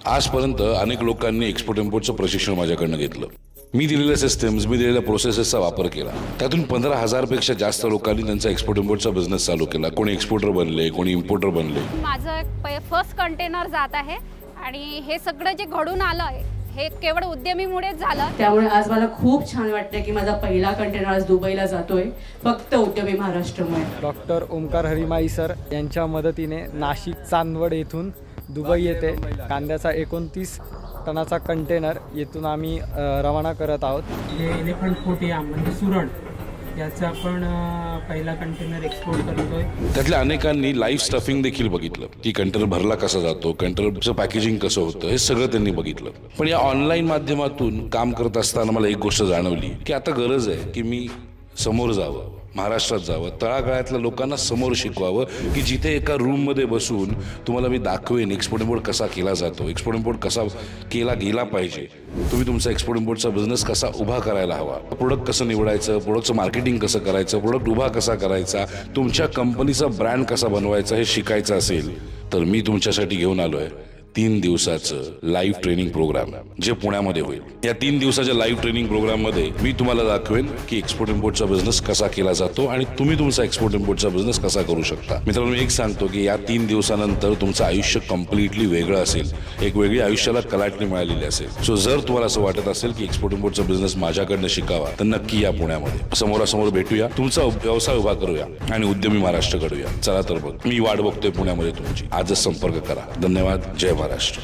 आजपर्यंत अनेक लोकांनी एक्सपोर्ट इम्पोर्टचं प्रशिक्षण माझ्याकडनं घेतलं। मी दिलेल्या सिस्टम्स, मी दिलेल्या प्रोसेसेसचा वापर केला। त्यातून 15,000 पेक्षा जास्त लोकांनी त्यांचा एक्सपोर्ट इम्पोर्टचा बिझनेस चालू केला। कोणी एक्सपोर्टर बनले, कोणी इम्पोर्टर बनले। माझं फर्स्ट कंटेनर जात आहे आणि हे सगळं जे घडून आलं हे केवळ उद्यमीमुळेच झालं। त्यामुळे आज मला खूप छान वाटतं की माझा पहिला कंटेनर आज दुबईला जातोय फक्त उद्यमी महाराष्ट्रमुळे। डॉक्टर ओमकार हरिमाई सर यांच्या मदतीने नाशिक चांदवड येथून दुबई येथे कांद्याचा 29 टनाचा कंटेनर येथून आम्ही रवाना करत आहोत। हे एलिफंट फूट या म्हणजे सुरण याचा आपण पहिला कंटेनर एक्सपोर्ट करतोय। त्यातल्या अनेकांनी लाईव्ह स्टफिंग देखील बघितलं की कंटेनर भरला कसा जातो, कंटेनरचं पॅकेजिंग कसं होतं, हे सगळं त्यांनी बघितलं। पण या ऑनलाईन माध्यमातून काम करत असताना मला एक गोष्ट जाणवली की आता गरज आहे की मी समोर जावं, महाराष्ट्रात जावं, तळागाळातल्या लोकांना समोर शिकवावं की जिथे एका रूममध्ये बसून तुम्हाला मी दाखवेन एक्सपोर्ट इम्पोर्ट कसा केला जातो, एक्सपोर्ट इम्पोर्ट कसा केला गेला पाहिजे, तुम्ही तुमचा एक्सपोर्ट इम्पोर्टचा बिझनेस कसा उभा करायला हवा, प्रोडक्ट कसं निवडायचं, प्रोडक्टचं मार्केटिंग कसं करायचं, प्रोडक्ट उभा कसा करायचा, तुमच्या कंपनीचा ब्रँड कसा बनवायचा हे शिकायचं असेल तर मी तुमच्यासाठी घेऊन आलो आहे 3 दिवसाचं लाईव्ह ट्रेनिंग प्रोग्राम जे पुण्यामध्ये होईल। या 3 दिवसाच्या लाईव्ह ट्रेनिंग प्रोग्राम मध्ये मी तुम्हाला दाखवेन की एक्सपोर्ट इम्पोर्टचा बिझनेस कसा केला जातो आणि तुम्ही तुमचा एक्सपोर्ट इम्पोर्टचा बिझनेस कसा करू शकता। मित्रांनो, एक सांगतो की या 3 दिवसानंतर तुमचं आयुष्य कम्प्लिटली वेगळं असेल, एक वेगळी आयुष्याला कलाटणी मिळालेली असेल। सो जर तुम्हाला असं वाटत असेल की एक्सपोर्ट इम्पोर्टचा बिझनेस माझ्याकडनं शिकावा तर नक्की या पुण्यामध्ये, समोरासमोर भेटूया, तुमचा व्यवसाय उभा करूया आणि उद्यमी महाराष्ट्र घडूया। चला तर बघ, मी वाट बघतोय पुण्यामध्ये तुमची, आजच संपर्क करा। धन्यवाद। जय महाराष्ट्र।